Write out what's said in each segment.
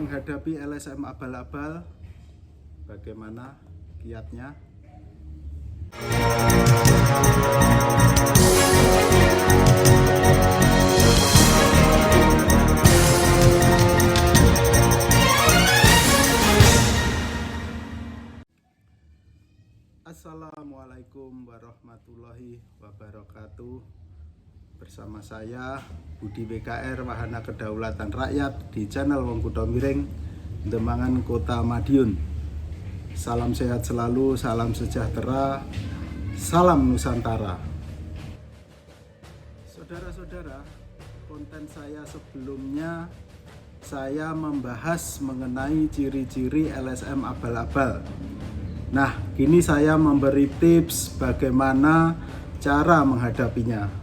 menghadapi LSM abal-abal, bagaimana kiatnya? Assalamualaikum warahmatullahi wabarakatuh. Bersama saya Budi BKR Wahana Kedaulatan Rakyat di channel Wong Kutha Miring, Demangan Kota Madiun. Salam sehat selalu, salam sejahtera, salam Nusantara. Saudara-saudara, konten saya sebelumnya saya membahas mengenai ciri-ciri LSM abal-abal. Nah, kini saya memberi tips bagaimana cara menghadapinya.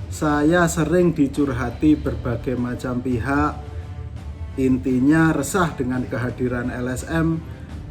Saya sering dicurhati berbagai macam pihak, intinya resah dengan kehadiran LSM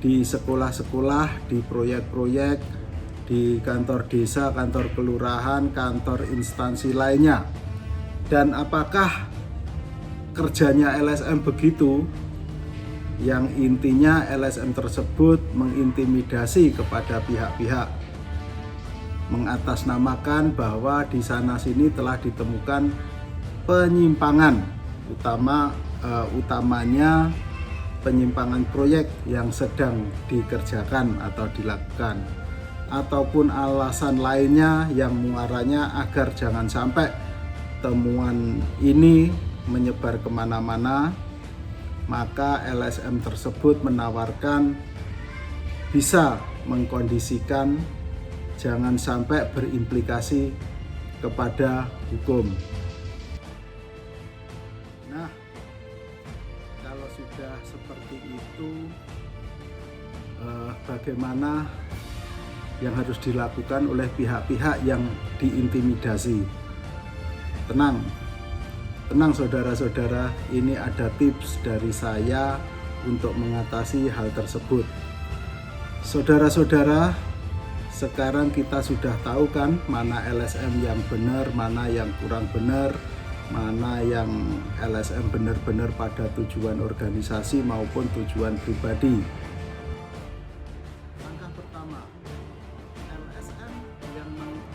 di sekolah-sekolah, di proyek-proyek, di kantor desa, kantor kelurahan, kantor instansi lainnya. Dan apakah kerjanya LSM begitu? Yang intinya LSM tersebut mengintimidasi kepada pihak-pihak, mengatasnamakan bahwa di sana sini telah ditemukan penyimpangan, utamanya penyimpangan proyek yang sedang dikerjakan atau dilakukan, ataupun alasan lainnya yang muaranya agar jangan sampai temuan ini menyebar kemana-mana. Maka LSM tersebut menawarkan bisa mengkondisikan jangan sampai berimplikasi kepada hukum. Nah, kalau sudah seperti itu, bagaimana yang harus dilakukan oleh pihak-pihak yang diintimidasi? Tenang saudara-saudara, ini ada tips dari saya untuk mengatasi hal tersebut. Saudara-saudara, sekarang kita sudah tahu kan mana LSM yang benar, mana yang kurang benar, mana yang LSM benar-benar pada tujuan organisasi maupun tujuan pribadi. Langkah pertama, LSM yang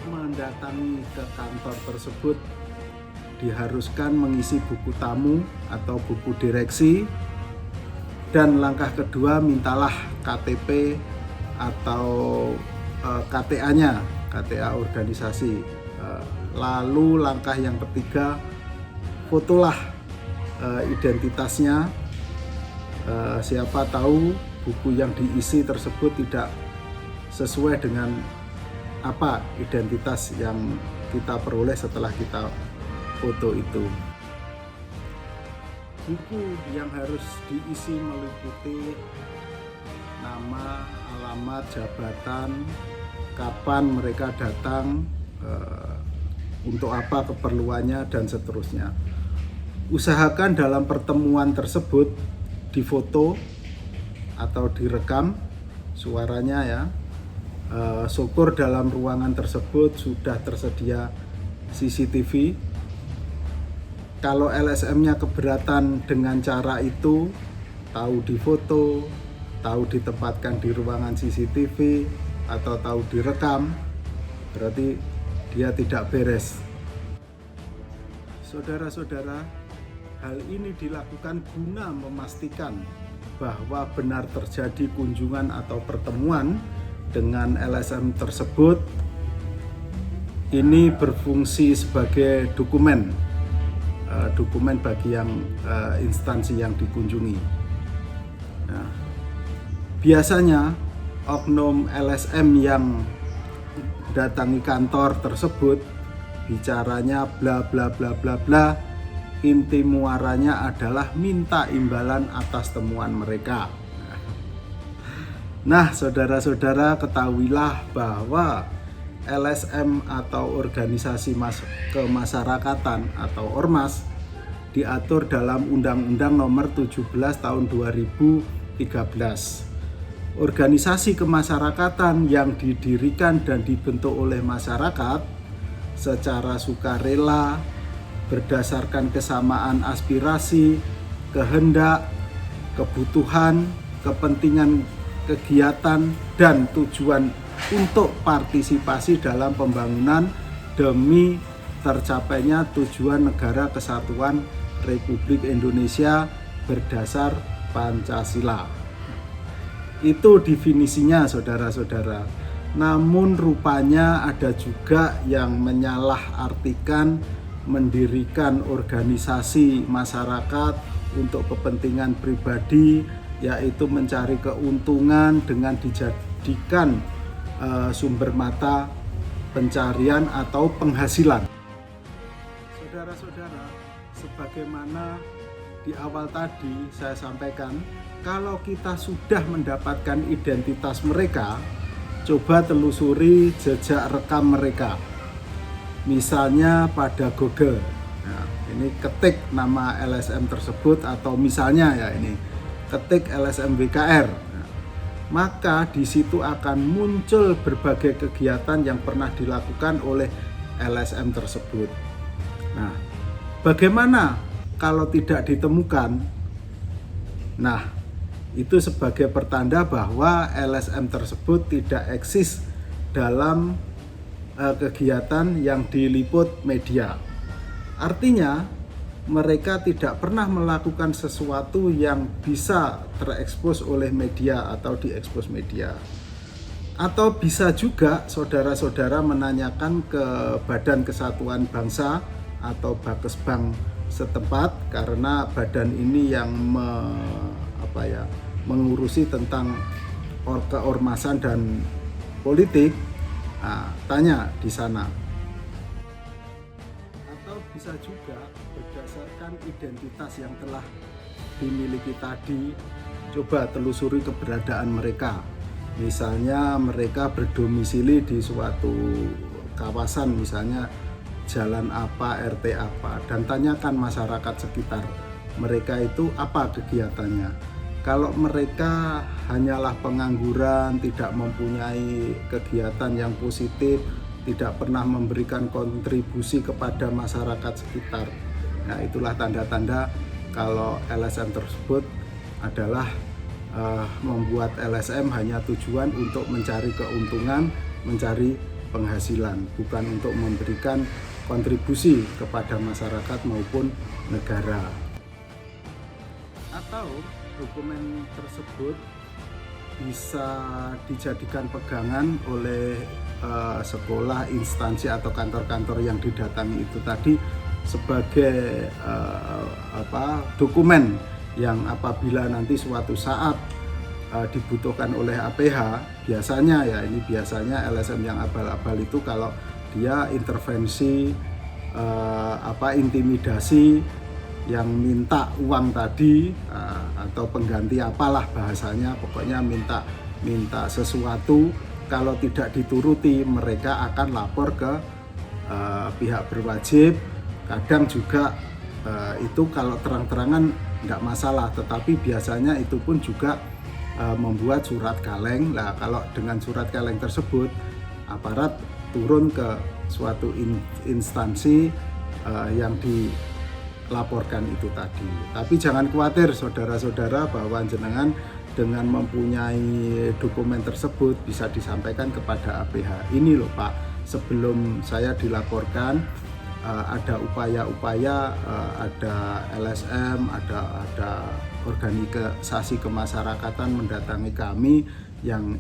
mendatangi ke kantor tersebut diharuskan mengisi buku tamu atau buku direksi. Dan langkah kedua, mintalah KTP atau KTA-nya, KTA organisasi. Lalu langkah yang ketiga, fotolah identitasnya. Siapa tahu buku yang diisi tersebut tidak sesuai dengan apa identitas yang kita peroleh setelah kita foto itu. Buku yang harus diisi meliputi nama, alamat, jabatan, kapan mereka datang, untuk apa keperluannya, dan seterusnya. Usahakan dalam pertemuan tersebut difoto atau direkam suaranya ya. Syukur dalam ruangan tersebut sudah tersedia CCTV. Kalau LSM-nya keberatan dengan cara itu, tahu difoto, tahu ditempatkan di ruangan CCTV, atau tahu direkam, berarti dia tidak beres. Saudara-saudara, hal ini dilakukan guna memastikan bahwa benar terjadi kunjungan atau pertemuan dengan LSM tersebut. Ini berfungsi sebagai dokumen bagi yang instansi yang dikunjungi. Nah, biasanya oknum LSM yang datangi kantor tersebut bicaranya bla bla bla bla bla, inti muaranya adalah minta imbalan atas temuan mereka. Nah, saudara-saudara, ketahuilah bahwa LSM atau organisasi kemasyarakatan atau ormas diatur dalam Undang-Undang Nomor 17 Tahun 2013. Organisasi kemasyarakatan yang didirikan dan dibentuk oleh masyarakat secara sukarela berdasarkan kesamaan aspirasi, kehendak, kebutuhan, kepentingan kegiatan, dan tujuan untuk partisipasi dalam pembangunan demi tercapainya tujuan Negara Kesatuan Republik Indonesia berdasar Pancasila. Itu definisinya, saudara-saudara. Namun rupanya ada juga yang menyalahartikan mendirikan organisasi masyarakat untuk kepentingan pribadi, yaitu mencari keuntungan dengan dijadikan sumber mata pencarian atau penghasilan. Saudara-saudara, sebagaimana di awal tadi saya sampaikan, kalau kita sudah mendapatkan identitas mereka, coba telusuri jejak rekam mereka. Misalnya pada Google. Nah, ini ketik nama LSM tersebut, atau misalnya ya ini ketik LSM WKR. Nah, maka di situ akan muncul berbagai kegiatan yang pernah dilakukan oleh LSM tersebut. Nah, bagaimana kalau tidak ditemukan? Nah, itu sebagai pertanda bahwa LSM tersebut tidak eksis dalam kegiatan yang diliput media. Artinya, mereka tidak pernah melakukan sesuatu yang bisa terekspos oleh media atau diekspos media. Atau bisa juga saudara-saudara menanyakan ke Badan Kesatuan Bangsa atau Bakesbang setempat, karena badan ini yang mengurusi tentang keormasan dan politik. Nah, tanya di sana. Atau bisa juga berdasarkan identitas yang telah dimiliki tadi, coba telusuri keberadaan mereka. Misalnya mereka berdomisili di suatu kawasan, misalnya jalan apa, RT apa, dan tanyakan masyarakat sekitar mereka itu apa kegiatannya. Kalau mereka hanyalah pengangguran, tidak mempunyai kegiatan yang positif, tidak pernah memberikan kontribusi kepada masyarakat sekitar, nah itulah tanda-tanda kalau LSM tersebut adalah membuat LSM hanya tujuan untuk mencari keuntungan, mencari penghasilan, bukan untuk memberikan kontribusi kepada masyarakat maupun negara. Atau dokumen tersebut bisa dijadikan pegangan oleh sekolah, instansi atau kantor-kantor yang didatangi itu tadi sebagai dokumen yang apabila nanti suatu saat dibutuhkan oleh APH, biasanya LSM yang abal-abal itu kalau dia intervensi intimidasi yang minta uang tadi atau pengganti apalah bahasanya, pokoknya minta sesuatu, kalau tidak dituruti mereka akan lapor ke pihak berwajib. Kadang juga itu kalau terang-terangan tidak masalah, tetapi biasanya itu pun juga membuat surat kaleng. Nah, kalau dengan surat kaleng tersebut aparat turun ke suatu instansi yang dilaporkan itu tadi. Tapi jangan khawatir saudara-saudara, bahwa jenengan dengan mempunyai dokumen tersebut bisa disampaikan kepada APH. Ini loh Pak, sebelum saya dilaporkan ada upaya-upaya, ada LSM, ada organisasi kemasyarakatan mendatangi kami yang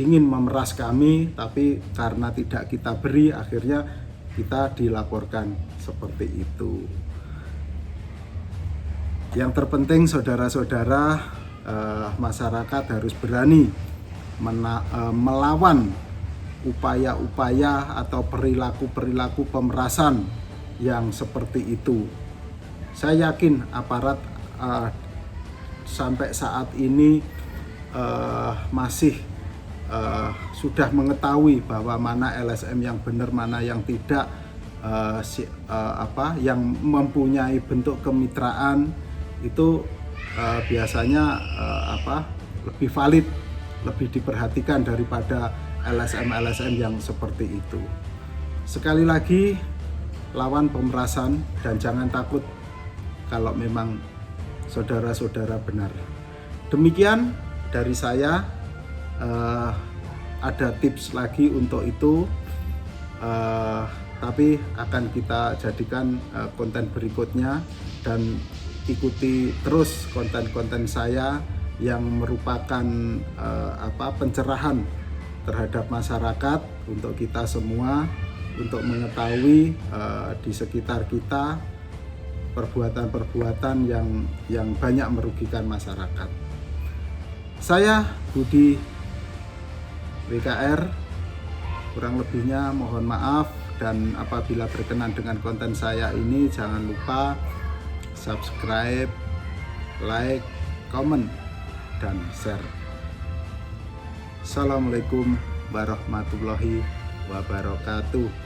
ingin memeras kami, tapi karena tidak kita beri, akhirnya kita dilaporkan seperti itu. Yang terpenting saudara-saudara, masyarakat harus berani melawan upaya-upaya atau perilaku-perilaku pemerasan yang seperti itu. Saya yakin aparat sampai saat ini masih sudah mengetahui bahwa mana LSM yang benar, mana yang tidak, yang mempunyai bentuk kemitraan itu biasanya lebih valid, lebih diperhatikan daripada LSM yang seperti itu. Sekali lagi, lawan pemerasan dan jangan takut kalau memang saudara-saudara benar. Demikian dari saya. Ada tips lagi untuk itu, tapi akan kita jadikan konten berikutnya, dan ikuti terus konten-konten saya yang merupakan pencerahan terhadap masyarakat untuk kita semua, untuk mengetahui di sekitar kita perbuatan-perbuatan yang banyak merugikan masyarakat. Saya Budi WKR, kurang lebihnya mohon maaf, dan apabila berkenan dengan konten saya ini jangan lupa subscribe, like, comment, dan share. Assalamualaikum warahmatullahi wabarakatuh.